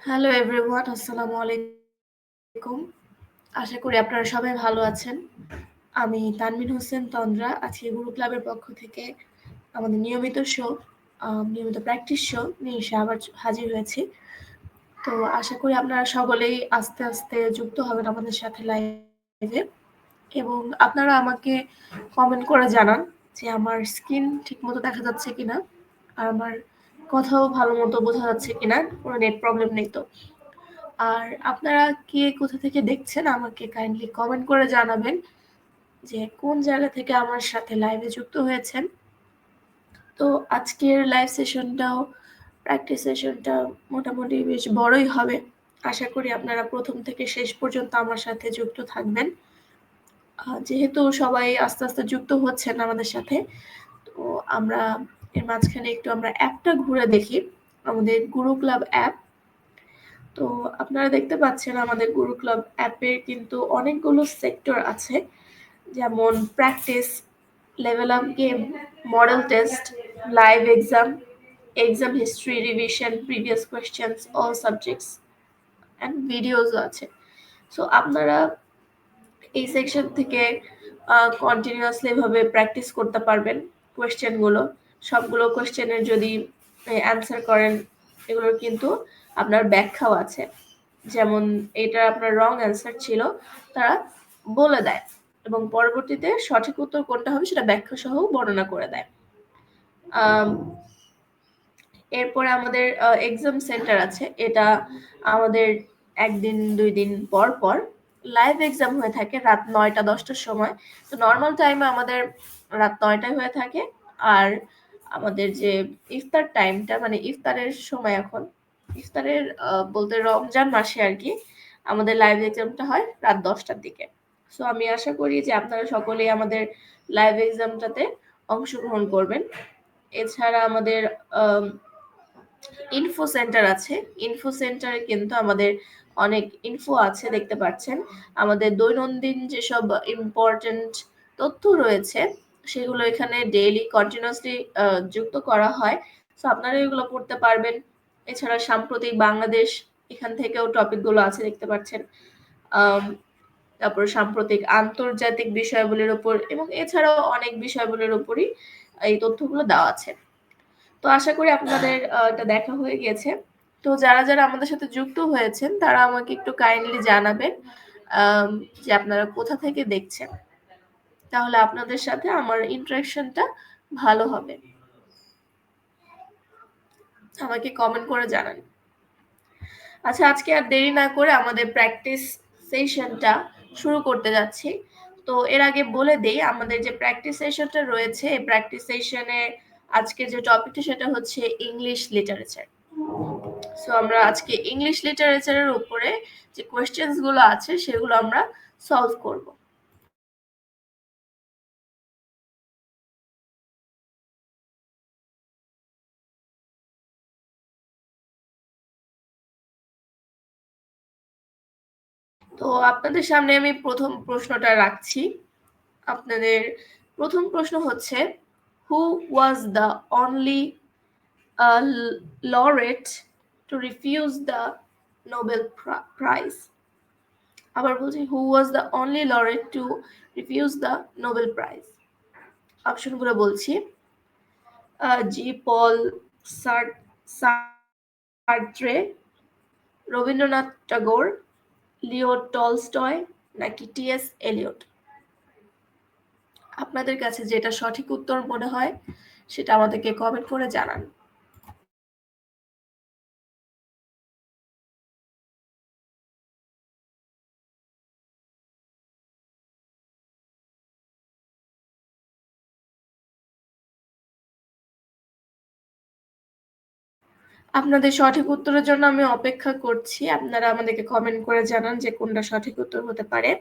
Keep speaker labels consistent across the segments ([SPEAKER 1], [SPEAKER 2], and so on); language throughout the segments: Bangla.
[SPEAKER 1] হ্যালো এভরিওয়ান, আসসালামু আলাইকুম। আশা করি আপনারা সবাই ভালো আছেন। আমি তানমিন হোসেন তন্দ্রা, আজকে গুরু ক্লাবের পক্ষ থেকে আমাদের নিয়মিত প্র্যাকটিস শো নিয়ে এসে আবার হাজির হয়েছি। তো আশা করি আপনারা সকলেই আস্তে আস্তে যুক্ত হবেন আমাদের সাথে লাইভে, এবং আপনারা আমাকে কমেন্ট করে জানান যে আমার স্ক্রিন ঠিকমতো দেখা যাচ্ছে কিনা, আর আমার কথাও ভালো মতো বোঝা যাচ্ছে কিনা, কোনো নেট প্রবলেম নেই তো। আর আপনারা কে কোথা থেকে দেখছেন আমাকে কাইন্ডলি কমেন্ট করে জানাবেন যে কোন জায়গা থেকে আমার সাথে লাইভে যুক্ত হয়েছেন। তো আজকের লাইভ প্র্যাকটিস সেশনটা মোটামুটি বেশ বড়ই হবে। আশা করি আপনারা প্রথম থেকে শেষ পর্যন্ত আমার সাথে যুক্ত থাকবেন। যেহেতু সবাই আস্তে আস্তে যুক্ত হচ্ছেন আমাদের সাথে, তো আমরা এর মাঝখানে একটু আমরা অ্যাপটা ঘুরে দেখি, আমাদের গুরু ক্লাব অ্যাপ। তো আপনারা দেখতে পাচ্ছেন আমাদের গুরু ক্লাব অ্যাপের কিন্তু অনেকগুলো সেক্টর আছে, যেমন practice, level up game, model test, live exam, exam history, revision, previous questions, all subjects and ভিডিওসও আছে। সো আপনারা এই সেকশন থেকে কন্টিনিউয়াসলি ভাবে প্র্যাকটিস করতে পারবেন কোয়েশ্চেনগুলো। সবগুলো কোয়েশ্চেনের যদি অ্যান্সার করেন, এগুলোর কিন্তু আপনার ব্যাখ্যাও আছে। যেমন এটা আপনার রং অ্যান্সার ছিল, তারা বলে দেয় এবং পরবর্তীতে সঠিক উত্তর কোনটা হবে সেটা ব্যাখ্যা সহ বর্ণনা করে দেয়। এরপরে আমাদের এক্সাম সেন্টার আছে। এটা আমাদের একদিন 2 দিন পর পর লাইভ এক্সাম হয়ে থাকে রাত 9টা-10টার সময়। তো নর্মাল টাইমে আমাদের রাত 9টায় হয়ে থাকে। আর আমাদের যে ইফতার টাইমটা, মানে ইফতারের সময়, এখন ইফতারের বলতে রমজান মাসে আর কি আমাদের লাইভ এক্সামটা হয় রাত 10টার দিকে। সো আমি আশা করি যে আপনারা সকলেই আমাদের লাইভ এক্সামটাতে অংশগ্রহণ করবেন। এছাড়া আমাদের ইনফো সেন্টার আছে। ইনফো সেন্টারে কিন্তু আমাদের অনেক ইনফো আছে, দেখতে পাচ্ছেন। আমাদের দৈনন্দিন যেসব ইম্পর্টেন্ট তথ্য রয়েছে সেগুলো এখানে ডেইলি কন্টিনিউয়াসলি যুক্ত করা হয়। সো আপনারা এগুলো পড়তে পারবেন। এছাড়া সাম্প্রতিক বাংলাদেশ, এখান থেকেও টপিকগুলো আছে, দেখতে পাচ্ছেন। তারপর সাম্প্রতিক আন্তর্জাতিক বিষয়গুলির উপর এবং এছাড়াও অনেক বিষয়গুলির উপরই এই তথ্যগুলো দেওয়া আছে। তো আশা করি আপনাদের এটা দেখা হয়ে গেছে। তো যারা যারা আমাদের সাথে যুক্ত হয়েছেন তারা আমাকে একটু কাইন্ডলি জানাবেন যে আপনারা কোথা থেকে দেখছেন, তাহলে আপনাদের সাথে আমার ইন্টারেকশনটা ভালো হবে। আমাকে কমেন্ট করে জানান। আচ্ছা, আজকে আর দেরি না করে আমাদের প্র্যাকটিস সেশনটা শুরু করতে যাচ্ছি। তো এর আগে বলে দেই, আমাদের যে প্র্যাকটিস সেশনটা রয়েছে, এই প্র্যাকটিস সেশনে আজকে যে টপিকটা সেটা হচ্ছে ইংলিশ লিটারেচার। সো আমরা আজকে ইংলিশ লিটারেচারের উপরে যে কোয়েশ্চেন্স গুলো আছে সেগুলো আমরা সলভ করব। তো আপনাদের সামনে আমি প্রথম প্রশ্নটা রাখছি। আপনাদের প্রথম প্রশ্ন হচ্ছে, who was the only laureate to refuse the Nobel Prize? আবার বলছি, who was the only laureate to refuse the Nobel Prize? অপশনগুলো বলছি, Jean Paul Sartre, Rabindranath Tagore, Leo Tolstoy, নাকি টি.এস. এলিয়ট? আপনাদের কাছে যেটা সঠিক উত্তর মনে হয় সেটা আমাদেরকে কমেন্ট করে জানান। আপনাদের সঠিক উত্তরের জন্য আমি অপেক্ষা করছি। আপনারা আমাদেরকে কমেন্ট করে জানান যে কোনটা সঠিক উত্তর হতে পারে।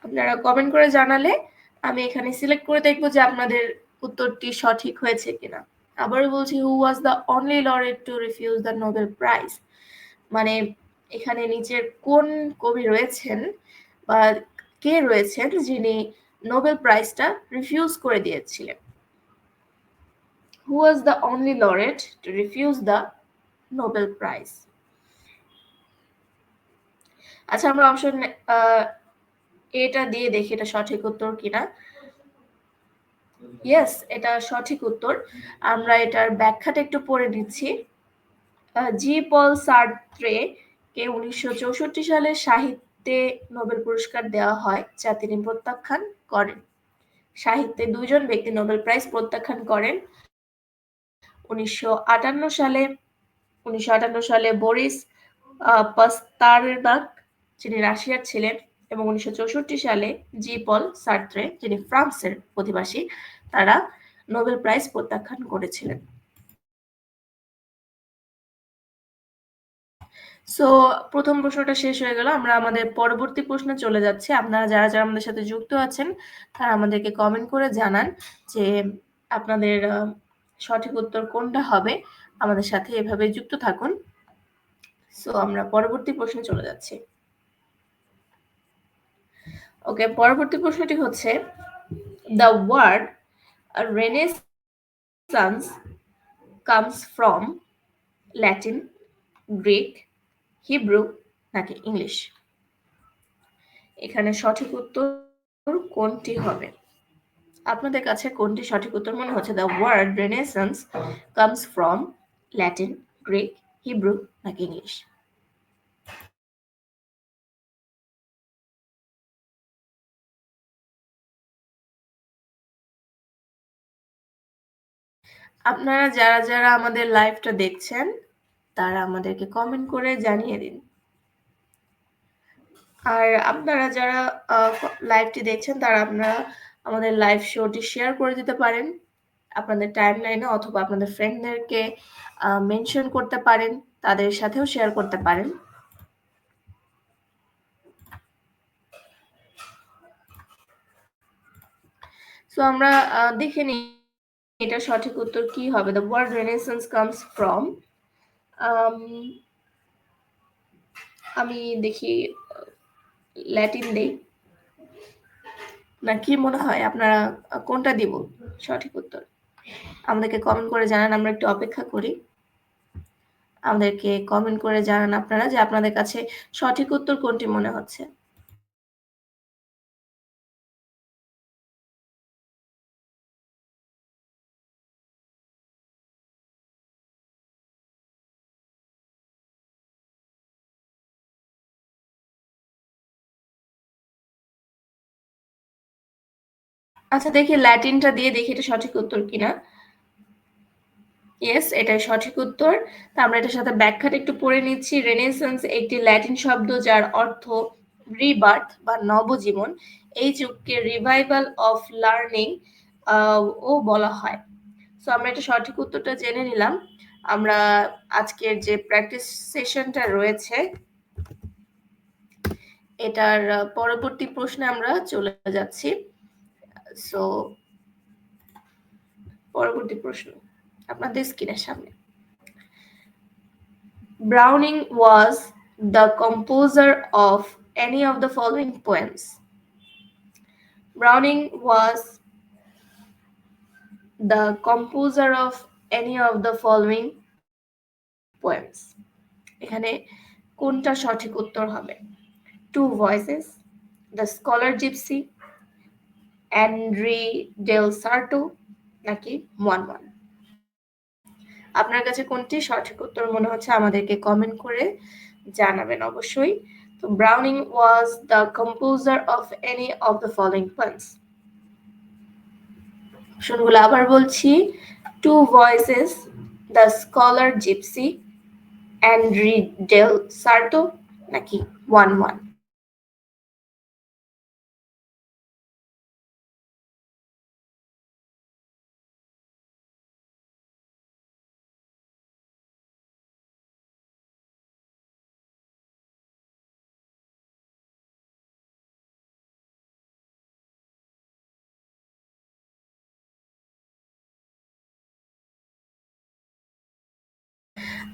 [SPEAKER 1] আপনারা কমেন্ট করে জানালে আমি এখানে সিলেক্ট করে দেখব যে আপনাদের উত্তরটি সঠিক হয়েছে কিনা। আবারও বলছি, who was the only laureate to refuse the Nobel prize, মানে এখানে নিচের কোন কবি রয়েছেন বা কে রয়েছেন যিনি নোবেল প্রাইজটা রিফিউজ করে দিয়েছিলেন। Who was the only laureate to refuse the Nobel Prize? আচ্ছা, আমরা অপশন এটা দিয়ে দেখি এটা সঠিক উত্তর কিনা। ইয়েস, এটা সঠিক উত্তর। আমরা এটার ব্যাখ্যাটা একটু পড়ে দিচ্ছি। জি পল সার্ত্রে কে 1964 সালে সাহিত্যে নোবেল পুরস্কার দেওয়া হয়, যা তিনি প্রত্যাখ্যান করেন। সাহিত্যে দুইজন ব্যক্তি নোবেল প্রাইজ প্রত্যাখ্যান করেন। 1958 সালে বরিস পাস্তারনাক, যিনি রাশিয়ার ছিলেন, এবং 1964 সালে জি পল সার্ত্রে, যিনি ফ্রান্সের অধিবাসী, তারা নোবেল প্রাইজ প্রত্যাখ্যান করেছিলেন। সো প্রথম প্রশ্নটা শেষ হয়ে গেল। আমরা আমাদের পরবর্তী প্রশ্নে চলে যাচ্ছি। আপনারা যারা যারা আমাদের সাথে যুক্ত আছেন তারা আমাদেরকে কমেন্ট করে জানান যে আপনাদের সঠিক উত্তর কোনটা হবে। আমাদের সাথে এভাবে যুক্ত থাকুন। সো আমরা পরবর্তী প্রশ্নে চলে যাচ্ছি। ওকে, পরবর্তী প্রশ্নটি হচ্ছে, the word renaissance comes from Latin, Greek, Hebrew নাকি ইংলিশ? এখানে সঠিক উত্তর কোনটি হবে? আপনাদের কাছে কোনটি সঠিক উত্তর মনে হচ্ছে? The word renaissance comes from Latin, Greek, Hebrew নাকি ইংলিশ? আপনারা যারা যারা আমাদের লাইভটা দেখছেন তারা আমাদেরকে কমেন্ট করে জানিয়ে দিন। আর আপনারা যারা লাইভটি দেখছেন তারা আপনারা আমাদের লাইভ শোটি শেয়ার করে দিতে পারেন আপনাদের টাইমলাইনে, অথবা আপনাদের ফ্রেন্ডদেরকে মেনশন করতে পারেন, তাদের সাথেও শেয়ার করতে পারেন। সো আমরা দেখে নিই এটা সঠিক উত্তর কি হবে। The word renaissance comes from, আমি দেখি ল্যাটিন দেই না, কি মনে হয় আপনারা কোনটা দিব সঠিক উত্তর? আমাদেরকে কমেন্ট করে জানান, আমরা একটু অপেক্ষা করি। আমাদেরকে কমেন্ট করে জানান আপনারা যে আপনাদের কাছে সঠিক উত্তর কোনটি মনে হচ্ছে। আচ্ছা, দেখি ল্যাটিনটা দিয়ে দেখি এটা সঠিক উত্তর কিনা। ইয়েস, এটাই সঠিক উত্তর। তা আমরা এটার সাথে ব্যাখ্যাটা একটু পড়ে নিচ্ছি। রেনেসান্স একটি ল্যাটিন শব্দ যার অর্থ রিবার্থ বা নবজীবন। এই যুগকে রিভাইভাল অফ লার্নিং ও বলা হয়। সো আমরা এটা সঠিক উত্তরটা জেনে নিলাম। আমরা আজকের যে প্র্যাকটিস সেশনটা রয়েছে এটার পরবর্তী প্রশ্নে আমরা চলে যাচ্ছি। সো পরবর্তী প্রশ্ন আপনাদের স্ক্রিনের সামনে। Browning was the composer of any of the following poems. Browning was the composer of any of the following poems. এখানে কোনটা সঠিক উত্তর হবে? Two Voices, The Scholar Gypsy, Henri del Sarto নাকি One One? আপনার কাছে কোনটি সঠিক উত্তর মনে হচ্ছে আমাদেরকে কমেন্ট করে জানাবেন অবশ্যই। তো Browning was the composer of any of the following poems. অপশনগুলো আবার বলছি, two voices, the scholar gypsy, Andrea del Sarto নাকি ওয়ান ওয়ান?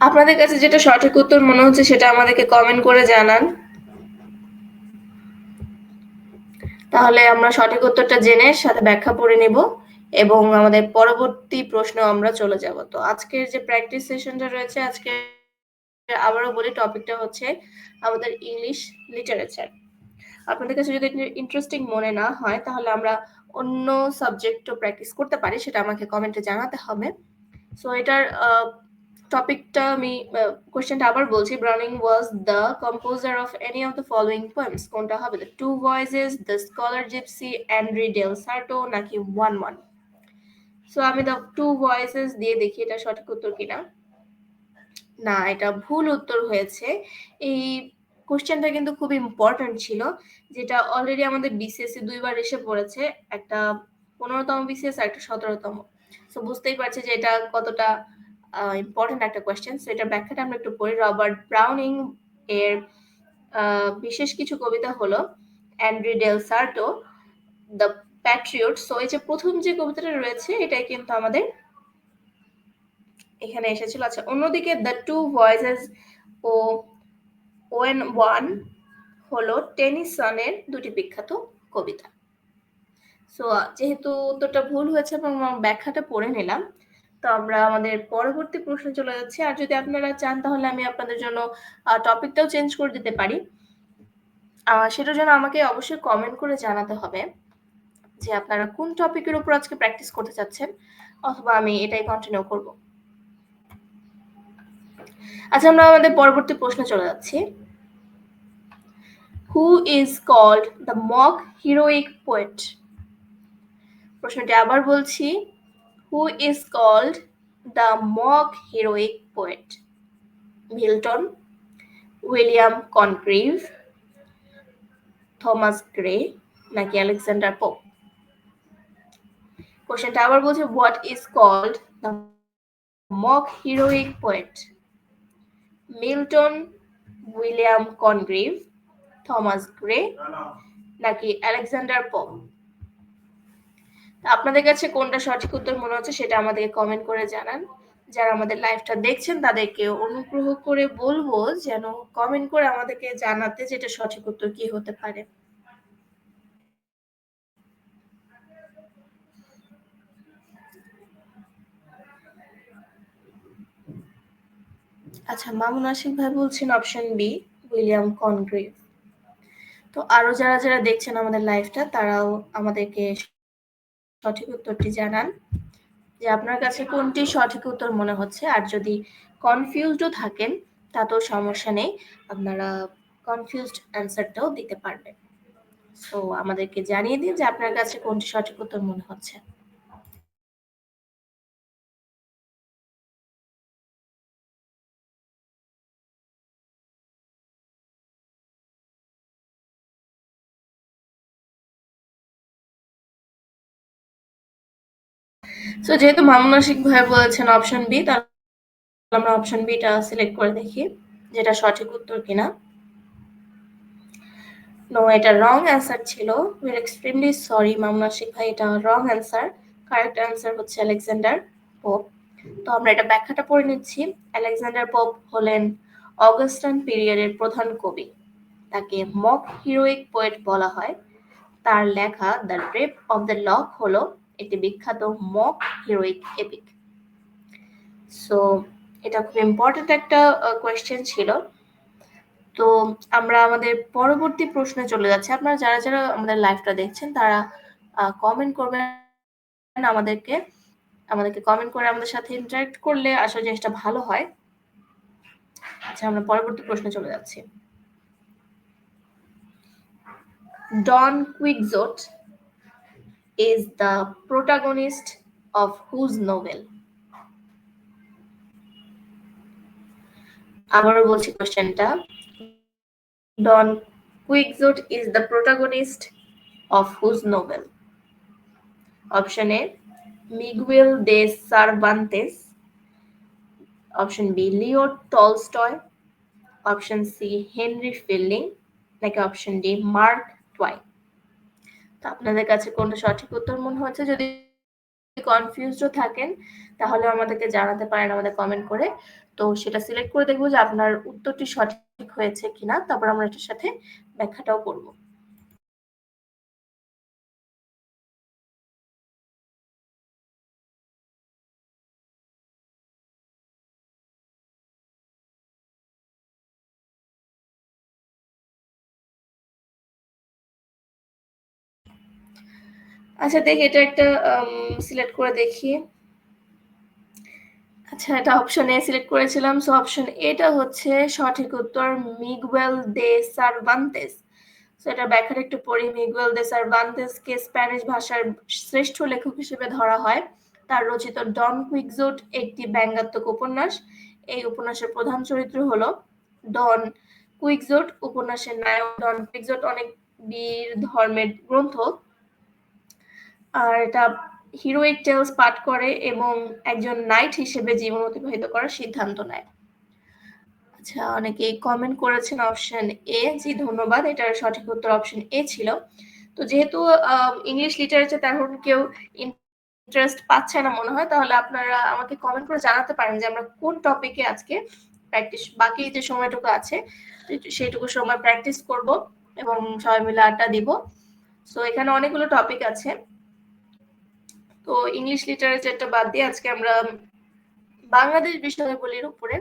[SPEAKER 1] আপনাদের কাছে যেটা সঠিক উত্তর মনে হচ্ছে সেটা আমাদেরকে কমেন্ট করে জানান। তাহলে আমরা সঠিক উত্তরটা জেনে সাথে ব্যাখ্যা পড়ে নিব এবং আমাদের পরবর্তী প্রশ্ন আমরা চলে যাব। তো আজকের যে প্র্যাকটিস সেশনটা রয়েছে, আজকে আবারও বলি টপিকটা হচ্ছে আমাদের ইংলিশ লিটারেচার। আপনাদের কাছে যদি ইন্টারেস্টিং মনে না হয় তাহলে আমরা অন্য সাবজেক্টও প্র্যাকটিস করতে পারি, সেটা আমাকে কমেন্টে জানাতে হবে। সো এটার টপিকটা আমি কোশ্চেনটা আবার বলছি, Browning was the composer of any of the following poems. কোনটা হবে? The two voices, the scholar gypsy, Andrea del Sarto নাকি ওয়ান ওয়ান? সো আমি দ্য টু ভয়েসেস দিয়ে দেখি এটা সঠিক উত্তর কিনা। না, এটা ভুল উত্তর হয়েছে। এই কোশ্চেনটা কিন্তু খুব ইম্পর্টেন্ট ছিল, যেটা অলরেডি আমাদের বিসিএস দুইবার এসে পড়েছে, একটা 15তম বিসিএস আর একটা 17তম। সো বুঝতেই পারছি যে এটা কতটা ইম্পর্টেন্ট একটা কোয়েশ্চেন। সো এটার ব্যাখ্যাটা আমরা একটু পড়ি। রবার্ট ব্রাউনিং এর বিশেষ কিছু কবিতা হলো Andrea del Sarto, the patriot. So এই যে প্রথম যে কবিতাটা রয়েছে এটাই কিন্তু আমাদের এখানে এসেছিল। আচ্ছা, অন্যদিকে দ্য টু ভয়েসেস ও ওয়েন ওয়ান হলো টেনিসনের দুটি বিখ্যাত কবিতা। সো যেহেতু উত্তরটা ভুল হয়েছে এবং ব্যাখ্যাটা পড়ে নিলাম, তো আমরা আমাদের পরবর্তী প্রশ্নে চলে যাচ্ছি। আর যদি আপনারা চান তাহলে আমি আপনাদের জন্য টপিকটাও চেঞ্জ করে দিতে পারি। সেটার জন্য আমাকে অবশ্যই কমেন্ট করে জানাতে হবে যে আপনারা কোন টপিকের উপর আজকে প্র্যাকটিস করতে চাচ্ছেন, অথবা আমি এটাই কন্টিনিউ করব। আচ্ছা, আমরা আমাদের পরবর্তী প্রশ্নে চলে যাচ্ছি। Who is called the mock heroic poet? প্রশ্নটি আবার বলছি, who is called the mock heroic poet? Milton, William Congreve, Thomas Gray নাকি আলেকজান্ডার পোপ? কোশ্চেনটা আবার বলছি, what is called the mock heroic poet? Milton, William Congreve, Thomas Gray নাকি আলেকজান্ডার পোপ? আপনাদের কাছে কোনটা সঠিক উত্তর মনে হচ্ছে সেটা আমাদেরকে কমেন্ট করে জানান। যারা আমাদের লাইভটা দেখছেন তাদেরকে অনুগ্রহ করে বলবো যেন কমেন্ট করে আমাদেরকে জানাতে যেটা সঠিক উত্তর কি হতে পারে। আচ্ছা, মামুন আশিক ভাই বলছেন অপশন বি, উইলিয়াম কনগ্রিভ। তো আরো যারা যারা দেখছেন আমাদের লাইভটা তারাও আমাদেরকে সঠিক উত্তরটি জানান যে আপনার কাছে কোনটি সঠিক উত্তর মনে হচ্ছে। আর যদি কনফিউজডও থাকেন তাতেও সমস্যা নেই, আপনারা কনফিউজড অ্যান্সারটাও দিতে পারবেন। সো আমাদেরকে জানিয়ে দিন যে আপনার কাছে কোনটি সঠিক উত্তর মনে হচ্ছে। সো যেহেতু মামুন আশিক ভাই বলেছেন অপশন বি, তাহলে আমরা অপশন বিটা সিলেক্ট করে দেখি যেটা সঠিক উত্তর কিনা। নো, এটা রং অ্যান্সার ছিল। We are extremely sorry Mamun Ashiq ভাই, এটা রং অ্যান্সার। কারেক্ট অ্যান্সার হচ্ছে আলেকজান্ডার পোপ। তো আমরা এটা ব্যাখ্যাটা পড়ে নিচ্ছি। আলেকজান্ডার পোপ হলেন অগাস্টান পিরিয়ডের প্রধান কবি। তাকে মক হিরোইক পোয়েট বলা হয়। তার লেখা the rape of the lock হলো একটি বিখ্যাত মক হিরোইক এপিক। সো এটা খুব ইম্পর্টেন্ট একটা কোয়েশ্চেন ছিল। তো আমরা আমাদের পরবর্তী প্রশ্নে চলে যাচ্ছি। আপনারা যারা যারা আমাদের লাইভটা দেখছেন তারা কমেন্ট করবেন আমাদেরকে কমেন্ট করে আমাদের সাথে ইন্টারঅ্যাক্ট করলে আসলে জিনিসটা ভালো হয়। আচ্ছা, আমরা পরবর্তী প্রশ্নে চলে যাচ্ছি। Don Quixote is the protagonist of whose novel? আবারও বলছি কোশ্চেনটা, Don Quixote is the protagonist of whose novel? Option A Miguel de Cervantes, option B Leo Tolstoy, option C Henry Fielding নাকি অপশন ডি মার্ক টুয়াইন? তো আপনাদের কাছে কোনটা সঠিক উত্তর মনে হচ্ছে? যদি কনফিউজড থাকেন তাহলে আমাদেরকে জানাতে পারেন আমাদের কমেন্ট করে। তো সেটা সিলেক্ট করে দেখবো যে আপনার উত্তরটি সঠিক হয়েছে কিনা, তারপর আমরা এটার সাথে ব্যাখ্যাটাও করব। আচ্ছা দেখি এটা একটা সিলেক্ট করে দেখি। আচ্ছা এটা অপশন এ সিলেক্ট করেছিলাম। সো অপশন এটা হচ্ছে সঠিক উত্তর, মিগুয়েল দে সার্ভান্তেস। সো এটা ব্যাখ্যাটা একটু পড়ি। মিগুয়েল দে সার্ভান্তেসকে স্প্যানিশ ভাষার শ্রেষ্ঠ লেখক হিসেবে ধরা হয়। তার রচিত ডন কুইক্সোট একটি ব্যঙ্গাত্মক উপন্যাস। এই উপন্যাসের প্রধান চরিত্র হলো ডন কুইক্সোট। উপন্যাসের নায়ক ডন কুইক্সোট অনেক বীর ধর্মের গ্রন্থ, আর এটা হিরোইক টেলস পাঠ করে এবং একজন নাইট হিসেবে জীবন অতিবাহিত করার সিদ্ধান্ত নেয়। আচ্ছা অনেকেই কমেন্ট করেছেন অপশন এ। জি ধন্যবাদ, এটার সঠিক উত্তর অপশন এ ছিল। তো যেহেতু ইংলিশ লিটারেচার তেমন কেউ ইন্টারেস্ট পাচ্ছে না মনে হয়, তাহলে আপনারা আমাকে কমেন্ট করে জানাতে পারেন যে আমরা কোন টপিকে আজকে প্র্যাকটিস, বাকি যে সময়টুকু আছে সেইটুকু সময় প্র্যাকটিস করব এবং সবাই মিলে আড্ডা দিব। সো এখানে অনেকগুলো টপিক আছে। তো ইংলিশ লিটারেচারটা বাদ দিয়ে আজকে আমরা বাংলাদেশ বিষয়াবলীর উপরে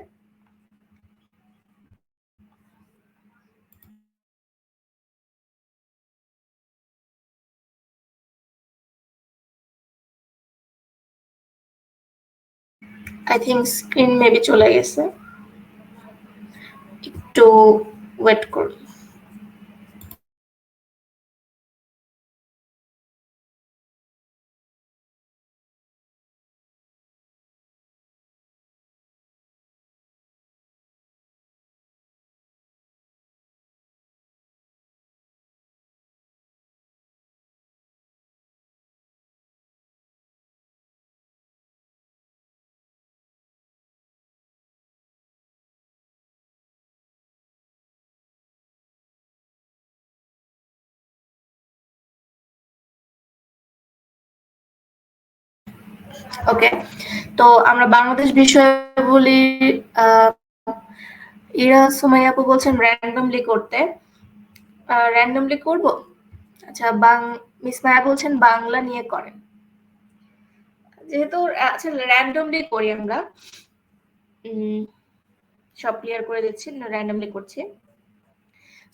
[SPEAKER 1] আই থিঙ্ক স্ক্রিন মেবি চলে গেছে, একটু ওয়েট করুন। ওকে, তো আমরা বাংলাদেশ বিষয়াবলীর ইরা সুমাইয়া আপু বলছেন র্যান্ডমলি করতে। র্যান্ডমলি করব। আচ্ছা মিস মায়া বলছেন বাংলা নিয়ে করেন। যেহেতু আচ্ছা র্যান্ডমলি করি আমরা। সব ক্লিয়ার করে দিচ্ছি, র্যান্ডমলি করছি।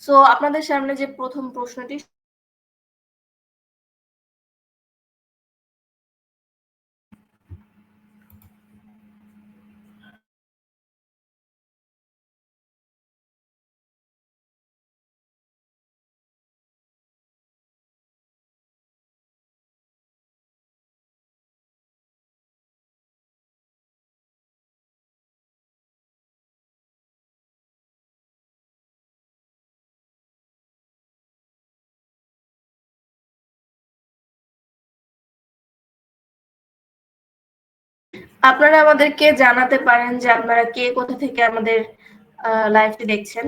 [SPEAKER 1] সো আপনাদের সামনে যে প্রথম প্রশ্নটি, আপনারা আমাদেরকে জানাতে পারেন যে আপনারা কে কোথা থেকে আমাদের লাইভটি দেখছেন।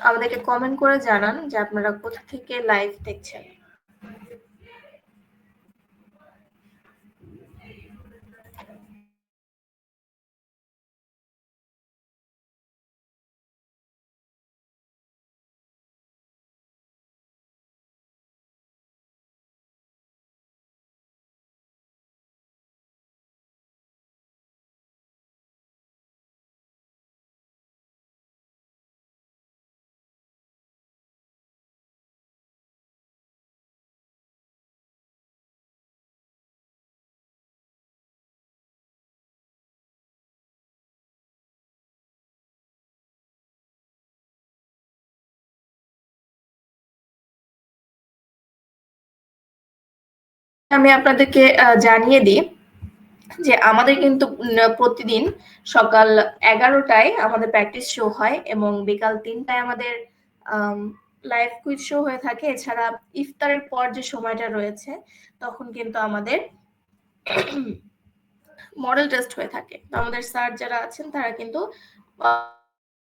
[SPEAKER 1] আমাদেরকে কমেন্ট করে জানান যে আপনারা কোথা থেকে লাইভ দেখছেন। আমি আপনাদেরকে জানিয়ে দিই যে আমাদের কিন্তু প্রতিদিন সকাল 11টায় আমাদের প্র্যাকটিস শো হয় এবং বিকাল 3টায় আমাদের লাইভ কুইজ শো হয়ে থাকে। এছাড়া ইফতারের পর যে সময়টা রয়েছে তখন কিন্তু আমাদের মডেল টেস্ট হয়ে থাকে। আমাদের স্যার যারা আছেন তারা কিন্তু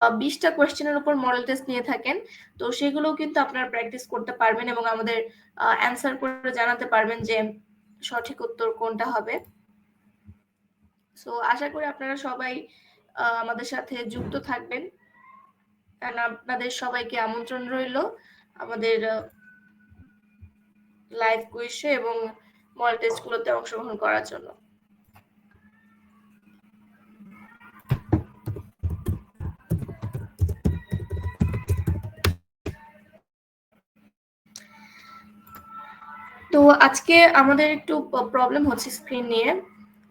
[SPEAKER 1] 20টা কোয়েশ্চেনের উপর মডেল টেস্ট নিয়ে থাকেন। তো সেগুলোও কিন্তু আপনারা প্র্যাকটিস করতে পারবেন এবং আমাদের অ্যান্সার করে জানাতে পারবেন যে সঠিক উত্তর কোনটা হবে। সো আশা করি আপনারা সবাই আমাদের সাথে যুক্ত থাকবেন। কারণ আপনাদের সবাইকে আমন্ত্রণ রইল আমাদের লাইভ কুইজে এবং মডেল টেস্টগুলোতে অংশগ্রহণ করার জন্য। আজকে আমাদের একটু প্রবলেম হচ্ছে স্ক্রিন নিয়ে।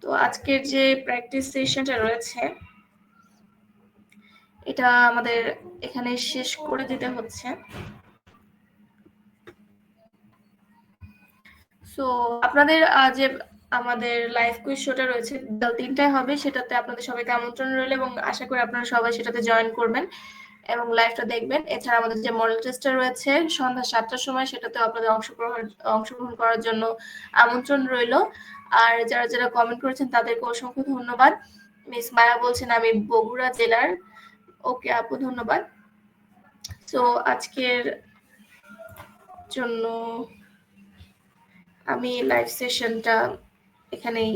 [SPEAKER 1] তো আজকের যে প্র্যাকটিস সেশনটা রয়েছে এটা আমাদের এখানে শেষ করে দিতে হচ্ছে। সো আপনাদের যে আমাদের লাইভ কুইজ শোটা রয়েছে বিকাল 3টায় হবে, সেটাতে আপনাদের সবাইকে আমন্ত্রণ রইল এবং আশা করি আপনারা সবাই সেটাতে জয়েন করবেন এবং লাইভটা দেখবেন। এছাড়া আমাদের যে মডেল টেস্টটা রয়েছে সন্ধ্যা 7টার সময়, সেটাতে আপনাদের অংশগ্রহণ করার জন্য আমন্ত্রণ রইল। আর যারা যারা কমেন্ট করেছেন তাদেরকে অসংখ্য ধন্যবাদ। মিস মায়া বলছেন আমি বগুড়া জেলার। ওকে আপু, ধন্যবাদ। তো আজকের জন্য আমি লাইভ সেশনটা এখানেই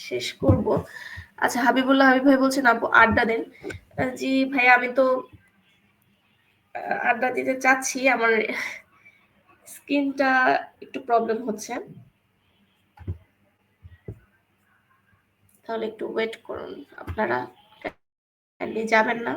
[SPEAKER 1] শেষ করব। আচ্ছা, হাবিব ভাই বলছেন আপু আড্ডা দেন। জি ভাই, আমি তো আড্ডা দিতে চাচ্ছি, আমার স্ক্রিনটা একটু প্রবলেম হচ্ছে, তাহলে একটু ওয়েট করুন, আপনারা যাবেন না।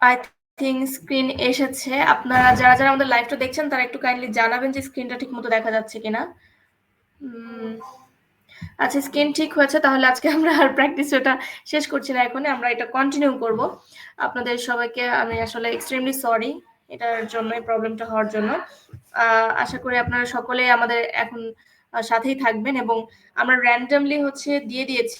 [SPEAKER 1] আই থিঙ্ক স্ক্রিন এসেছে। আপনারা যারা যারা আমাদের লাইভটা দেখছেন তারা একটু কাইন্ডলি জানাবেন যে স্ক্রিনটা ঠিক মতো দেখা যাচ্ছে কিনা। আচ্ছা, স্ক্রিন ঠিক হয়েছে, তাহলে আজকে আমরা আর প্র্যাকটিস ওটা শেষ করছি না, এখন আমরা এটা কন্টিনিউ করব। আপনাদের সবাইকে আমি আসলে এক্সট্রিমলি সরি এটার জন্য, এই প্রবলেমটা হওয়ার জন্য। আশা করি আপনারা সকলে আমাদের এখন সাথেই থাকবেন এবং আমরা র্যান্ডমলি দিয়ে দিয়েছি।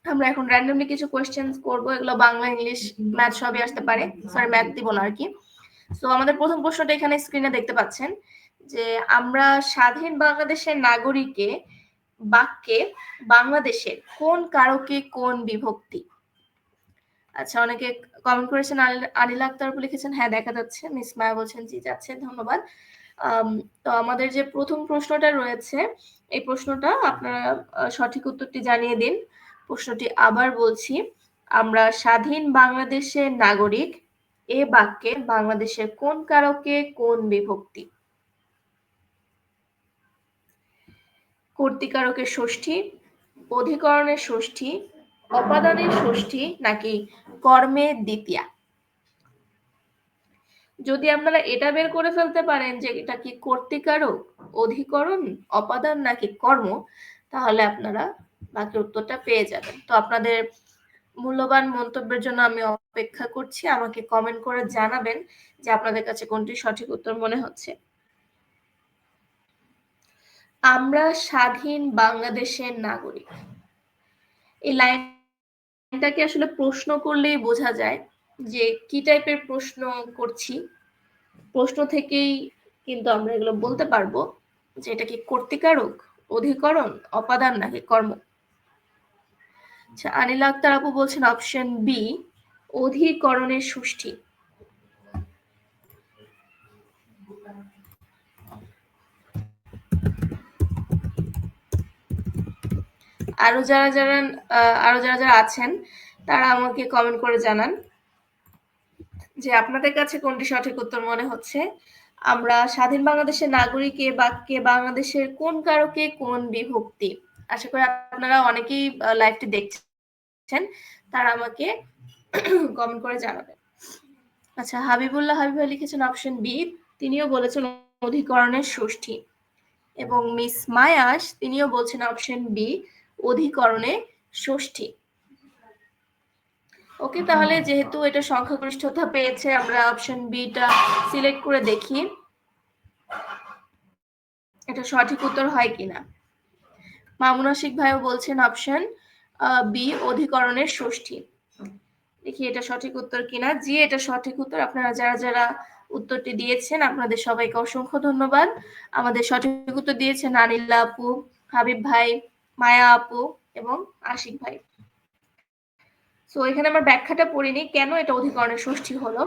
[SPEAKER 1] আমরা এখন র্যান্ডমলি কিছু কোয়েশ্চেন করব, এগুলো বাংলা, ইংলিশ, ম্যাথ সবই আসতে পারে। সরি, ম্যাথ দিব না আর কি। সো আমাদের প্রথম প্রশ্নটা এখানে স্ক্রিনে দেখতে পাচ্ছেন যে আমরা স্বাধীন বাংলাদেশের নাগরিকে বাক্যে বাংলাদেশের কোন কারকে কোন বিভক্তি। আচ্ছা, অনেকে কমেন্ট করেছেন। আনিল আক্তার লিখেছেন হ্যাঁ দেখা যাচ্ছে। মিস মায়া বলছেন জি যাচ্ছে, ধন্যবাদ। তো আমাদের যে প্রথম প্রশ্নটা রয়েছে, এই প্রশ্নটা আপনারা সঠিক উত্তরটি জানিয়ে দিন। প্রশ্নটি আবার বলছি, আমরা স্বাধীন বাংলাদেশের নাগরিক এ বাক্যে বাংলাদেশের কোন কারকে কোন বিভক্তি। কর্তৃকারকের ষষ্ঠী, অধিকরণের ষষ্ঠী, অপাদানের ষষ্ঠী নাকি কর্মের দ্বিতীয়া। যদি আপনারা এটা বের করে ফেলতে পারেন যে এটা কি কর্তৃকারক, অধিকরণ, অপাদান নাকি কর্ম, তাহলে আপনারা বাকি উত্তরটা পেয়ে যাবেন। তো আপনাদের মূল্যবান মন্তব্যের জন্য আমি অপেক্ষা করছি। আমাকে কমেন্ট করে জানাবেন যে আপনাদের কাছে কোনটি সঠিক উত্তর মনে হচ্ছে। আমরা স্বাধীন বাংলাদেশের নাগরিক, এই লাইনটাকে আসলে প্রশ্ন করলেই বোঝা যায় যে কি টাইপের প্রশ্ন করছি। প্রশ্ন থেকেই কিন্তু আমরা এগুলো বলতে পারবো যে এটা কি কর্তৃকারক, অধিকরণ, অপাদান নাকি কর্ম। আচ্ছা, আনিল আক্তার আপু বলছেন অপশন বি, অধিকরণের ষষ্ঠী। আরো যারা যারা আছেন তারা আমাকে কমেন্ট করে জানান যে আপনাদের কাছে কোনটি সঠিক উত্তর মনে হচ্ছে। আমরা স্বাধীন বাংলাদেশের নাগরিক এ বাক্যে বাংলাদেশের কোন কারকে কোন বিভক্তি। আশা করি আপনারা অনেকেই লাইভটি দেখছেন, তারা আমাকে কমেন্ট করে জানাবেন। আচ্ছা, হাবিব ভাই লিখেছেন অপশন বি, তিনিও বলেছেন অধিকরণের ষষ্ঠী। এবং মিস মায়াস তিনিও বলছেন অপশন বি, অধিকরণে ষষ্ঠী। ওকে, তাহলে যেহেতু এটা সংখ্যাগরিষ্ঠতা পেয়েছে, আমরা অপশন বিটা সিলেক্ট করে দেখি এটা সঠিক উত্তর হয় কিনা। মামুন আশিক ভাইও বলছেন অপশন বি, অধিকরণের ষষ্ঠী। দেখি এটা সঠিক উত্তর কিনা। জি, এটা সঠিক উত্তর। আপনারা যারা যারা উত্তরটি দিয়েছেন আপনাদের সবাইকে অসংখ্য ধন্যবাদ। আমাদের সঠিক উত্তর দিয়েছেন আনিল্লা আপু, হাবিব ভাই, মায়া আপু এবং আশিক ভাই। সো এখানে আমার ব্যাখ্যাটা পড়িনি কেন এটা অধিকরণের ষষ্ঠী হলো।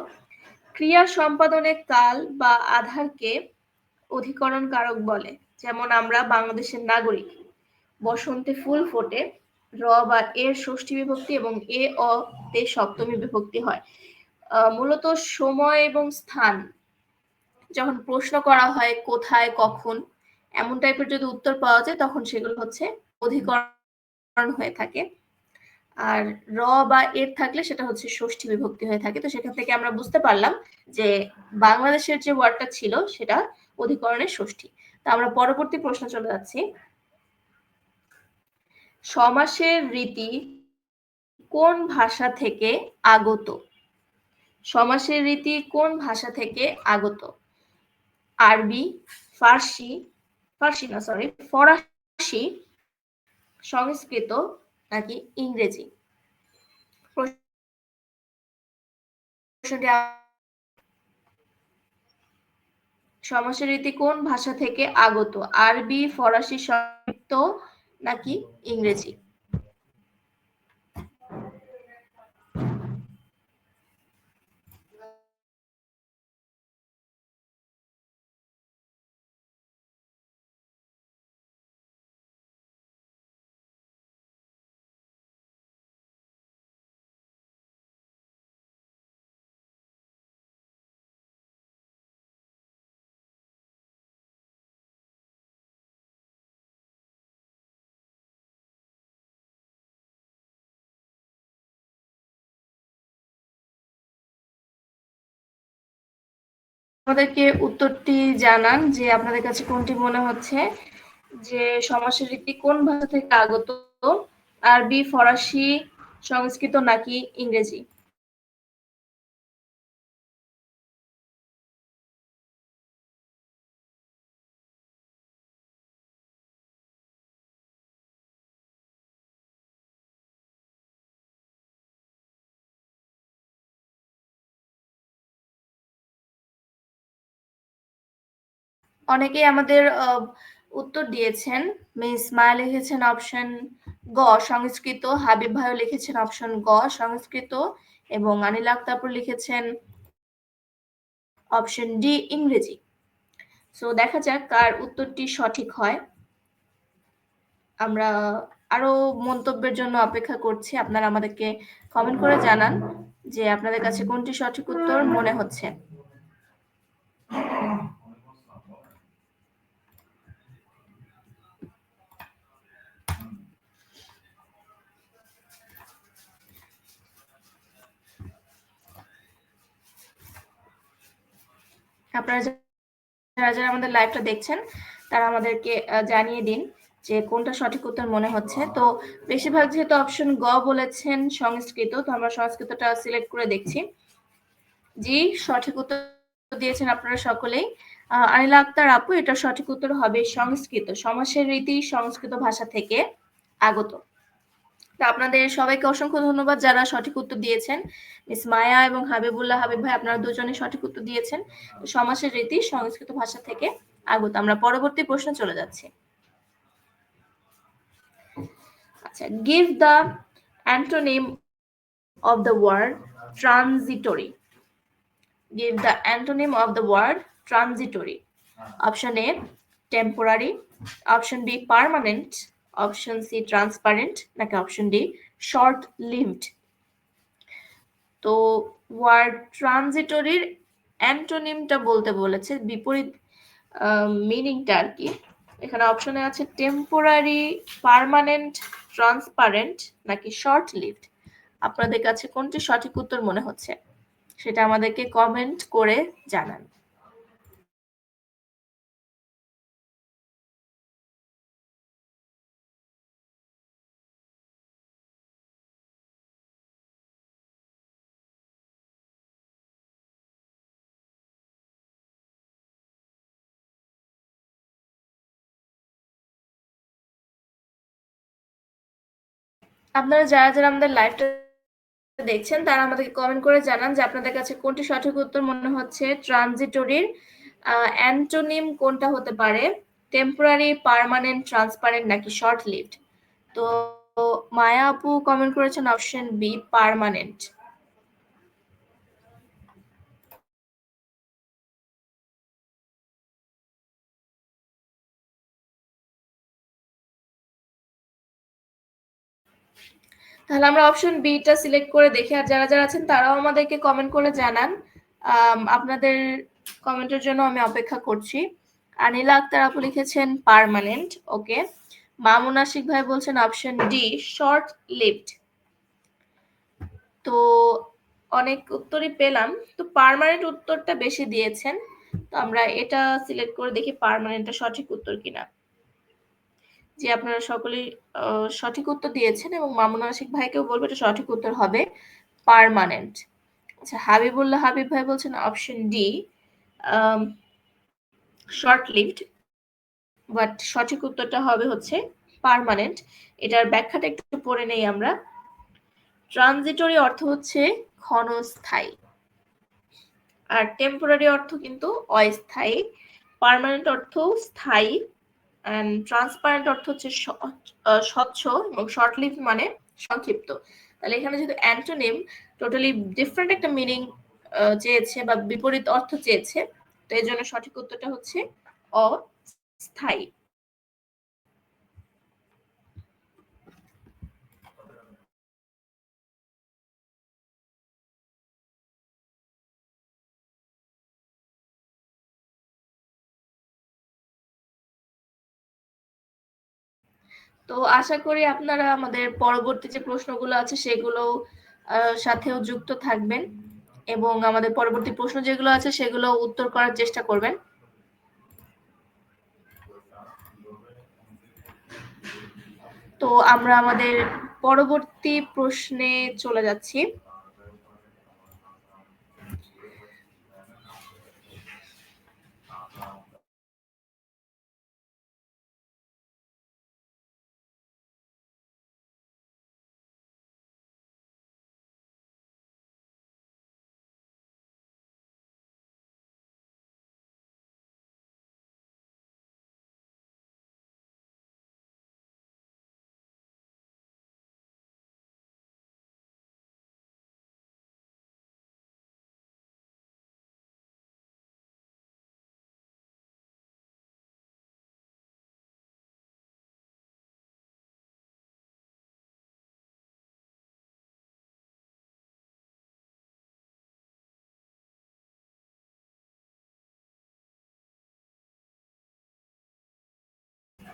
[SPEAKER 1] ক্রিয়া সম্পাদনের কাল বা আধারকে অধিকরণ কারক বলে। যেমন আমরা বাংলাদেশের নাগরিক, বসন্তে ফুল ফোটে, র বা এর ষষ্ঠী বিভক্তি এবং এ অ তে সপ্তমী বিভক্তি হয়। মূলত সময় এবং স্থান যখন প্রশ্ন করা হয় কোথায় কখন এমন টাইপের যদি উত্তর পাওয়া যায় তখন সেগুলো হচ্ছে অধিকরণ হয়ে থাকে। আর র বা এর থাকলে সেটা হচ্ছে ষষ্ঠী বিভক্তি হয়ে থাকে। তো সেখান থেকে আমরা বুঝতে পারলাম যে বাংলাদেশের যে ওয়ার্ডটা ছিল সেটা অধিকরণের ষষ্ঠী। তো আমরা পরবর্তী প্রশ্ন চলে যাচ্ছি। সমাসের রীতি কোন ভাষা থেকে আগত? সমাসের রীতি কোন ভাষা থেকে আগত? আরবি, ফরাসি, সংস্কৃত নাকি ইংরেজি? সমাসের রীতি কোন ভাষা থেকে আগত? আরবি, ফরাসি, সংস্কৃত নাকি ইংরেজি? আমাদেরকে উত্তরটি জানান যে আপনাদের কাছে কোনটি মনে হচ্ছে যে সমাসের রীতি কোন ভাষা থেকে আগত? আরবি, ফরাসি, সংস্কৃত নাকি ইংরেজি? অনেকেই আমাদের উত্তর দিয়েছেন। মিস মায়া লিখেছেন অপশন গ সংস্কৃত, হাবিব ভাইও লিখেছেন অপশন গ সংস্কৃত এবং আনিল আক্তারপুর লিখেছেন অপশন ডি ইংরেজি। সো দেখা যাক কার উত্তরটি সঠিক হয়। আমরা আরো মন্তব্যের জন্য অপেক্ষা করছি। আপনারা আমাদেরকে কমেন্ট করে জানান যে আপনাদের কাছে কোনটি সঠিক উত্তর মনে হচ্ছে। আপনারা যারা যারা আমাদের লাইভটা দেখছেন তারা আমাদেরকে জানিয়ে দিন যে কোনটা সঠিক উত্তর মনে হচ্ছে। তো বেশিরভাগ যেহেতু অপশন গ বলেছেন সংস্কৃত, তো আমরা সংস্কৃতটা সিলেক্ট করে দেখছি। জি, সঠিক উত্তর দিয়েছেন আপনারা সকলেই। আনিলা আক্তার আপু, এটা সঠিক উত্তর হবে সংস্কৃত। সমাসের রীতি সংস্কৃত ভাষা থেকে আগত। তা আপনাদের সবাইকে অসংখ্য ধন্যবাদ যারা সঠিক উত্তর দিয়েছেন। মিস মায়া এবং হাবিবুল্লাহ হাবিব ভাই, আপনারা দুজনে সঠিক উত্তর দিয়েছেন। সমাসের রীতি সংস্কৃত ভাষা থেকে আগত। আমরা পরবর্তী প্রশ্ন চলে যাচ্ছি। আচ্ছা, give the antonym of the word transitory. Give the antonym of the word transitory. Option A, temporary. Option B, permanent. Option C, transparent. নাকি option D, short lived. তো ওয়ার্ড ট্রানজিটরির অ্যান্টোনিমটা বলতে বলেছে, বিপরীত মিনিংটা আর কি। এখানে অপশনে আছে টেম্পোরারি, পার্মানেন্ট, ট্রান্সপারেন্ট নাকি শর্ট লিভড। আপনাদের কাছে কোনটি সঠিক উত্তর মনে হচ্ছে সেটা আমাদেরকে কমেন্ট করে জানান। আপনারা যারা যারা আমাদের লাইভটা দেখছেন তারা আমাদেরকে কমেন্ট করে জানান যে আপনাদের কাছে কোনটি সঠিক উত্তর মনে হচ্ছে। ট্রানজিটরির অ্যান্টোনিম কোনটা হতে পারে? টেম্পোরারি, পার্মানেন্ট, ট্রান্সপারেন্ট নাকি শর্ট লিভড? তো মায়া আপু কমেন্ট করেছেন অপশন বি, পার্মানেন্ট। তাহলে আমরা অপশন বিটা সিলেক্ট করে দেখি। আর যারা যারা আছেন তারাও আমাদেরকে কমেন্ট করে জানান। আপনাদের কমেন্টের জন্য আমি অপেক্ষা করছি। আনিলা আক্তার আপু লিখেছেন পার্মানেন্ট। ওকে। মামুন আশিক ভাই বলছেন অপশন ডি শর্ট লিভড। তো অনেক উত্তরই পেলাম, তো পার্মানেন্ট উত্তরটা বেশি দিয়েছেন, তো আমরা এটা সিলেক্ট করে দেখি পার্মানেন্টটা সঠিক উত্তর কিনা। যে আপনারা সকলেই সঠিক উত্তর দিয়েছেন এবং মামুন আশিক ভাইকেও বলবো এটা সঠিক উত্তর হবে পার্মানেন্ট। আচ্ছা, হাবিবুল্লাহ হাবিব ভাই বলছেন option D short lived, but সঠিক উত্তরটা হবে হচ্ছে পার্মানেন্ট। এটার ব্যাখ্যাটা একটু পড়ে নেই আমরা। ট্রানজিটরি অর্থ হচ্ছে ক্ষণস্থায়ী, আর টেম্পোরারি অর্থ কিন্তু অস্থায়ী। পার্মানেন্ট অর্থ স্থায়ী, এন্ড ট্রান্সপারেন্ট অর্থ হচ্ছে স্বচ্ছ, এবং শর্ট লিভ মানে সংক্ষিপ্ত। তাহলে এখানে যেহেতু অ্যান্টোনিম, টোটালি ডিফারেন্ট একটা মিনিং চেয়েছে বা বিপরীত অর্থ চেয়েছে, তো এই জন্য সঠিক উত্তরটা হচ্ছে অস্থায়ী। তো আশা করি আপনারা আমাদের পরবর্তী যে প্রশ্নগুলো আছে সেগুলো সাথেও যুক্ত থাকবেন এবং আমাদের পরবর্তী প্রশ্ন যেগুলো আছে সেগুলো উত্তর করার চেষ্টা করবেন। তো আমরা আমাদের পরবর্তী প্রশ্নে চলে যাচ্ছি।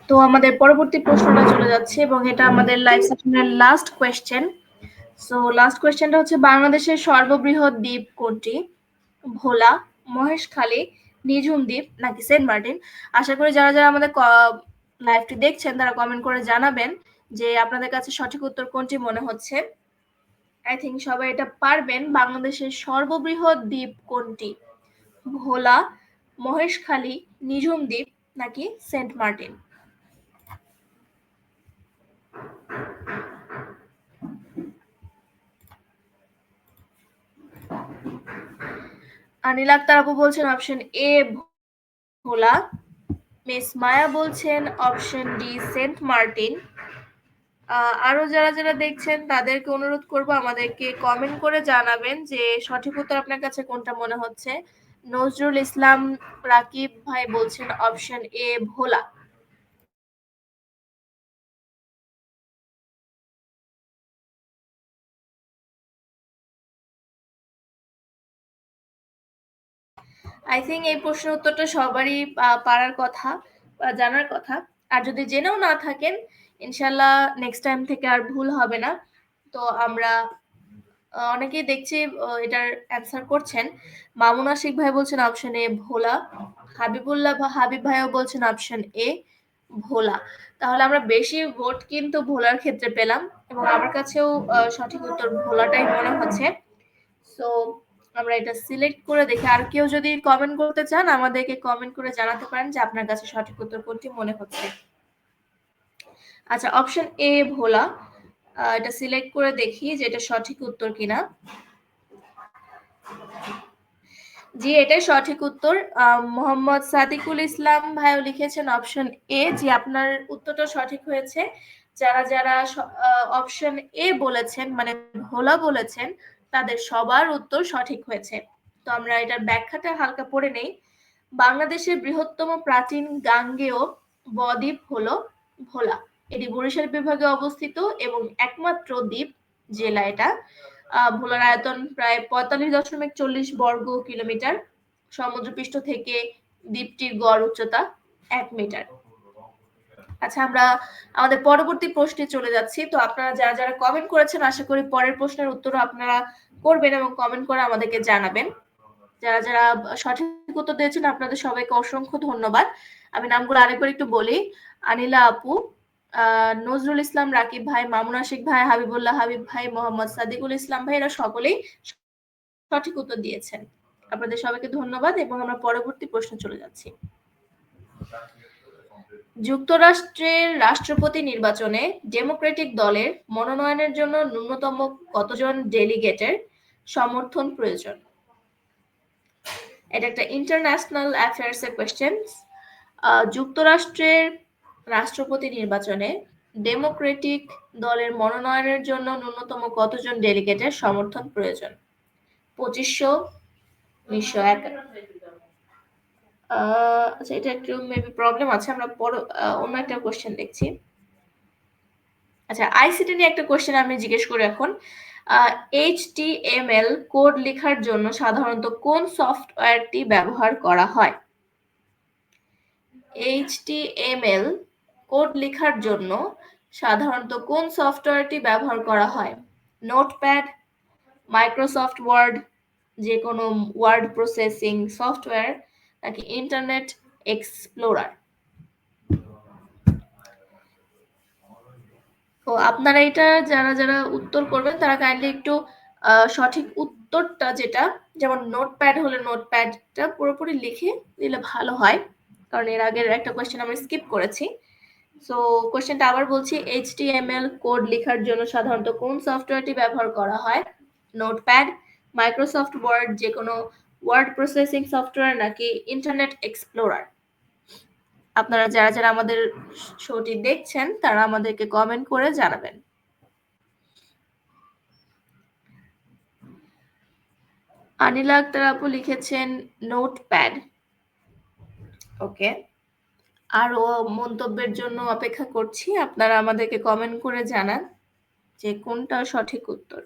[SPEAKER 1] তো আমাদের পরবর্তী প্রশ্নটা চলে যাচ্ছে এবং এটা আমাদের লাইভ সেশনের লাস্ট কোয়েশ্চেন। সো লাস্ট কোয়েশ্চেনটা হচ্ছে বাংলাদেশের সর্ববৃহৎ দ্বীপ কোনটি? ভোলা, মহেশখালী, নিঝুম দ্বীপ নাকি সেন্ট মার্টিন? আশা করি যারা যারা আমাদের লাইভটি দেখছেন তারা কমেন্ট করে জানাবেন যে আপনাদের কাছে সঠিক উত্তর কোনটি মনে হচ্ছে। আই থিঙ্ক সবাই এটা পারবেন। বাংলাদেশের সর্ববৃহৎ দ্বীপ কোনটি? ভোলা, মহেশখালী, নিঝুম দ্বীপ নাকি সেন্ট মার্টিন? আনিল আক্তার আপু বলছেন অপশন এ ভোলা, মিস মায়া বলছেন অপশন ডি সেন্ট মার্টিন। আরো যারা যারা দেখছেন তাদেরকে অনুরোধ করব আমাদেরকে কমেন্ট করে জানাবেন যে সঠিক উত্তর আপনার কাছে কোনটা মনে হচ্ছে। নজরুল ইসলাম রাকিব ভাই বলছেন option A Bhola. I think এই প্রশ্ন উত্তরটা সবারই পারার কথা বা জানার কথা। আর যদি জেনেও না থাকেন, ইনশাল্লাহ নেক্সট টাইম থেকে আর ভুল হবে না। তো আমরা অনেকেই দেখছি এটার অ্যান্সার করছেন। মামুন আশিক ভাই বলছেন অপশন এ ভোলা, হাবিবুল্লাহ হাবিব ভাইও বলছেন অপশন এ ভোলা। তাহলে আমরা বেশি ভোট কিন্তু ভোলার ক্ষেত্রে পেলাম এবং আমার কাছেও সঠিক উত্তর ভোলাটাই মনে হচ্ছে। সো আমরা এটা সিলেক্ট করে দেখি। আর কেউ যদি কমেন্ট করতে চান আমাদেরকে কমেন্ট করে জানাতে পারেন যে আপনার কাছে সঠিক উত্তর কোনটি মনে হচ্ছে। আচ্ছা, অপশন এ ভোলা, এটা সিলেক্ট করে দেখি যে এটা সঠিক উত্তর কিনা। জি, এটাই সঠিক উত্তর। মোহাম্মদ সাদিকুল ইসলাম ভাইও লিখেছেন অপশন এ। জি, আপনার উত্তরটা সঠিক হয়েছে। যারা যারা অপশন এ বলেছেন মানে ভোলা বলেছেন তাদের সবার উত্তর সঠিক হয়েছে। তো আমরা এটার ব্যাখ্যাটা হালকা পড়ে নেই। বাংলাদেশের বৃহত্তম প্রাচীন গাঙ্গেয় বদ্বীপ হলো ভোলা। এটি বরিশাল বিভাগে অবস্থিত এবং একমাত্র দ্বীপ জেলা এটা। ভোলার আয়তন প্রায় 45.40 বর্গ কিলোমিটার। সমুদ্রপৃষ্ঠ থেকে দ্বীপটির গড় উচ্চতা 1 মিটার। আচ্ছা, আমরা আমাদের পরবর্তী প্রশ্নে চলে যাচ্ছি। তো আপনারা যারা যারা কমেন্ট করেছেন, আশা করি পরের প্রশ্নের উত্তর আপনারা করবেন এবং কমেন্ট করে আমাদেরকে জানাবেন। যারা যারা সঠিক উত্তর দিয়েছেন আপনাদের সবাইকে অসংখ্য ধন্যবাদ। আমি নামগুলো আরেকবার একটু বলি। আনিলা আপু, নজরুল ইসলাম রাকিব ভাই, মামুন আশিক ভাই, হাবিবুল্লাহ হাবিব ভাই, মোহাম্মদ সাদিকুল ইসলাম ভাই, এরা সকলেই সঠিক উত্তর দিয়েছেন। আপনাদের সবাইকে ধন্যবাদ এবং আমরা পরবর্তী প্রশ্নে চলে যাচ্ছি। যুক্তরাষ্ট্রের রাষ্ট্রপতি নির্বাচনে ডেমোক্রেটিক দলের মনোনয়নের জন্য ন্যূনতম কতজন ডেলিগেটের সমর্থন প্রয়োজন? এটা একটা ইন্টারন্যাশনাল অ্যাফেয়ার্স এর কোয়েশ্চেন। যুক্তরাষ্ট্রের রাষ্ট্রপতি নির্বাচনে ডেমোক্রেটিক দলের মনোনয়নের জন্য ন্যূনতম কতজন ডেলিগেটের সমর্থন প্রয়োজন? 2500, 1901। আচ্ছা, এটা একটু মেবি প্রবলেম আছে, আমরা অন্য একটা কোশ্চেন দেখছি। আচ্ছা, আইসিটি নিয়ে একটা কোশ্চেন আমি জিজ্ঞেস করি এখন। HTML কোড লেখার জন্য সাধারণত কোন সফটওয়্যারটি ব্যবহার করা হয়? HTML কোড লেখার জন্য সাধারণত কোন সফটওয়্যারটি ব্যবহার করা হয়? নোটপ্যাড, মাইক্রোসফট ওয়ার্ড, যে কোনো ওয়ার্ড প্রসেসিং সফটওয়্যার, নাকি ইন্টারনেট এক্সপ্লোরার? তো আপনারা এটা যারা যারা উত্তর করবেন তারা কাইন্ডলি একটু সঠিক উত্তরটা, যেটা যেমন নোটপ্যাড হলে নোটপ্যাডটা পুরোপুরি লিখে দিলে ভালো হয়, কারণ এর আগের একটা কোয়েশ্চেন আমরা স্কিপ করেছি। সো কোয়েশ্চেনটা আবার বলছি, HTML কোড লেখার জন্য সাধারণত কোন সফটওয়্যারটি ব্যবহার করা হয়? নোটপ্যাড, মাইক্রোসফট ওয়ার্ড, যে কোনো ওয়ার্ড প্রসেসিং সফটওয়্যার, নাকি ইন্টারনেট এক্সপ্লোরার? আপনারা যারা যারা আমাদের শোটি দেখছেন তারা আমাদেরকে কমেন্ট করে জানাবেন। আনিলা আক্তার আপু লিখেছেন নোটপ্যাড। ওকে, আরো মন্তব্যের জন্য অপেক্ষা করছি। আপনারা আমাদেরকে কমেন্ট করে জানান যে কোনটা সঠিক উত্তর।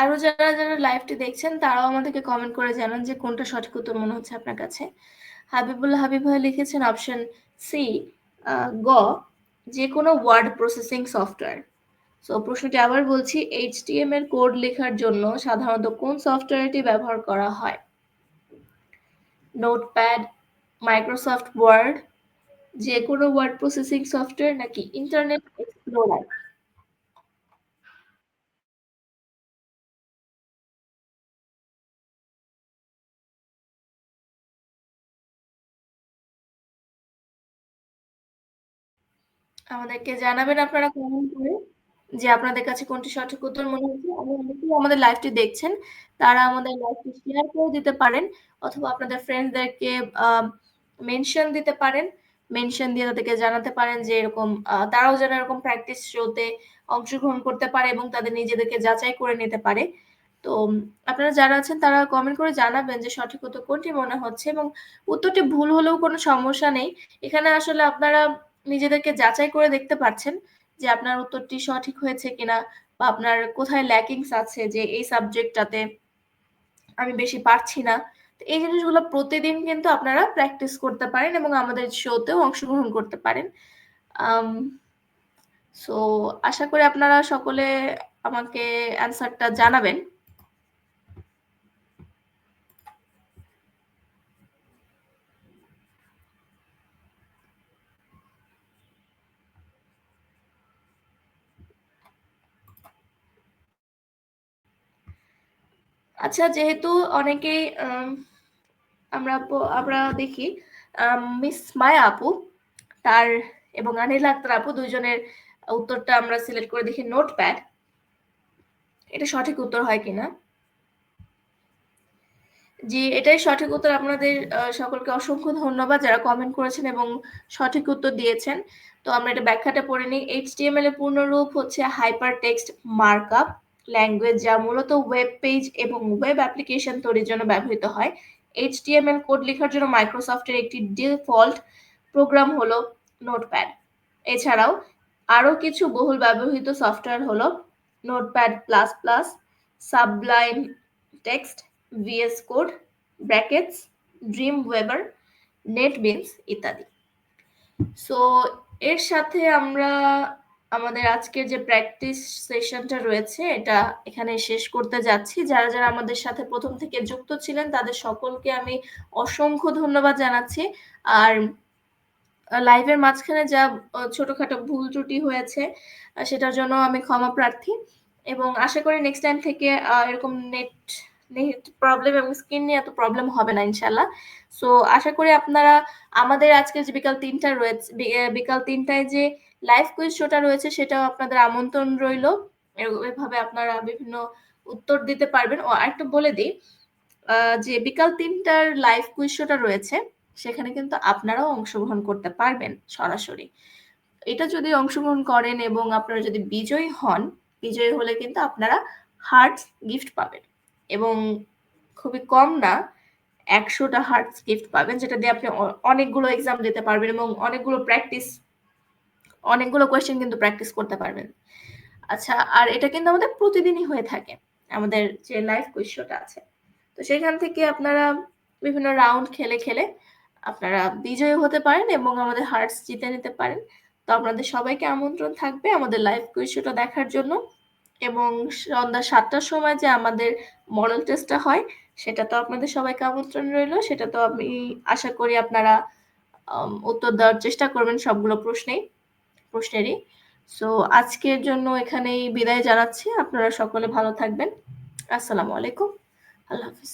[SPEAKER 1] আরো যারা যারা লাইভটি দেখছেন তারাও আমাদেরকে কমেন্ট করে জানান যে কোনটা সঠিক উত্তর মনে হচ্ছে আপনার কাছে। হাবিবুল্লাহ হাবিব ভাই লিখেছেন অপশন সি, গ, যে কোনো ওয়ার্ড প্রসেসিং সফটওয়্যার। সো প্রশ্নটি আবার বলছি, HTML কোড লেখার জন্য সাধারণত কোন সফটওয়্যারটি ব্যবহার করা হয়? নোটপ্যাড, মাইক্রোসফট ওয়ার্ড, যে কোনো ওয়ার্ড প্রসেসিং সফটওয়্যার, নাকি ইন্টারনেট এক্সপ্লোরার? আমাদেরকে জানাবেন আপনারা কমেন্ট করে যে আপনাদের কাছে কোনটি সঠিক উত্তর মনে হচ্ছে। অনেকেই আমাদের লাইভটি দেখছেন, তারা আমাদের লাইভটি শেয়ার করে দিতে পারেন, অথবা আপনাদের ফ্রেন্ডসদেরকে মেনশন দিতে পারেন। মেনশন দিয়ে তাদেরকে জানাতে পারেন যে এরকম তারাও যেন এরকম প্র্যাকটিস শোতে অংশগ্রহণ করতে পারে এবং তাদের নিজেদেরকে যাচাই করে নিতে পারে। তো আপনারা যারা আছেন তারা কমেন্ট করে জানাবেন যে সঠিক উত্তর কোনটি মনে হচ্ছে, এবং উত্তরটি ভুল হলেও কোনো সমস্যা নেই। এখানে আসলে আপনারা নিজেদেরকে যাচাই করে দেখতে পারছেন যে আপনার উত্তরটি সঠিক হয়েছে কিনা, বা আপনার কোথায় ল্যাকিংস আছে, যে এই সাবজেক্টটাতে আমি বেশি পারছি না। তো এই জিনিসগুলো প্রতিদিন কিন্তু আপনারা প্র্যাকটিস করতে পারেন এবং আমাদের শোতেও অংশগ্রহণ করতে পারেন। সো আশা করি আপনারা সকলে আমাকে অ্যান্সারটা জানাবেন। আচ্ছা, যেহেতু অনেকেই আমরা দেখি মিস মায়া আপু তার এবং আনিল আক্তার আপু দুইজনের উত্তরটা আমরা সিলেক্ট করে দেখি নোটপ্যাড। এটা সঠিক উত্তর হয় কিনা? জি, এটাই সঠিক উত্তর। আপনাদের সকলকে অসংখ্য ধন্যবাদ যারা কমেন্ট করেছেন এবং সঠিক উত্তর দিয়েছেন। তো আমরা এটা ব্যাখ্যাটা পড়ে নিই। HTML এর পূর্ণরূপ হচ্ছে হাইপার টেক্সট মার্কআপ ল্যাঙ্গুয়েজ, যা মূলত ওয়েব পেজ এবং ওয়েব অ্যাপ্লিকেশন তৈরির জন্য ব্যবহৃত হয়। HTML কোড লেখার জন্য মাইক্রোসফটের একটি ডিফল্ট প্রোগ্রাম হলো নোটপ্যাড। এছাড়াও আরো কিছু বহুল ব্যবহৃত সফটওয়্যার হলো Notepad plus plus, Sublime Text, VS code, brackets, Dreamweaver, NetBeans ইত্যাদি। সো এর সাথে আমরা আমাদের আজকের যে প্র্যাকটিস সেশনটা রয়েছে এটা এখানে শেষ করতে যাচ্ছি। যারা যারা আমাদের সাথে প্রথম থেকে যুক্ত ছিলেন তাদের সকলকে আমি অসংখ্য ধন্যবাদ জানাচ্ছি। আর লাইভের মাঝখানে যা ছোটখাটো ভুল ত্রুটি হয়েছে সেটার জন্য আমি ক্ষমা প্রার্থী এবং আশা করি নেক্সট টাইম থেকে এরকম নেট প্রবলেম এবং স্ক্রিন নিয়ে এত প্রবলেম হবে না ইনশাল্লাহ। সো আশা করি আপনারা আমাদের আজকে যে বিকাল ৩টায় রয়েছে, বিকাল ৩টায় যে লাইভ কুইজ শোটা রয়েছে সেটাও আপনাদের আমন্ত্রণ রইল। এভাবে আপনারা বিভিন্ন উত্তর দিতে পারবেন। ও আরেকটু বলে দিই, যে বিকাল ৩টার লাইভ কুইজ শোটা রয়েছে সেখানে কিন্তু আপনারাও অংশগ্রহণ করতে পারবেন সরাসরি। এটা যদি অংশগ্রহণ করেন এবং আপনারা যদি বিজয়ী হন, বিজয়ী হলে কিন্তু আপনারা হার্টস গিফট পাবেন এবং খুবই কম না, ১০০টা হার্টস গিফট পাবেন, যেটা দিয়ে আপনি অনেকগুলো এক্সাম দিতে পারবেন এবং অনেকগুলো কোয়েশ্চেন কিন্তু প্র্যাকটিস করতে পারবেন। আচ্ছা, আর এটা কিন্তু আমাদের প্রতিদিনই হয়ে থাকে, আমাদের যে লাইভ কুইজ শোটা আছে। তো সেখান থেকে আপনারা বিভিন্ন রাউন্ড খেলে খেলে আপনারা বিজয়ী হতে পারেন এবং আমাদের হার্টস জিতে নিতে পারেন। তো আপনাদের সবাইকে আমন্ত্রণ থাকবে আমাদের লাইভ কুইজ শোটা দেখার জন্য এবং সন্ধ্যা ৭টার সময় যে আমাদের মডেল টেস্টটা হয় সেটা তো আপনাদের সবাইকে আমন্ত্রণ রইল। সেটা তো আমি আশা করি আপনারা উত্তর দেওয়ার চেষ্টা করবেন সবগুলো প্রশ্নেরই। সো আজকের জন্য এখানেই বিদায় জানাচ্ছি। আপনারা সকলে ভালো থাকবেন। আসসালামু আলাইকুম। আল্লাহ হাফিজ।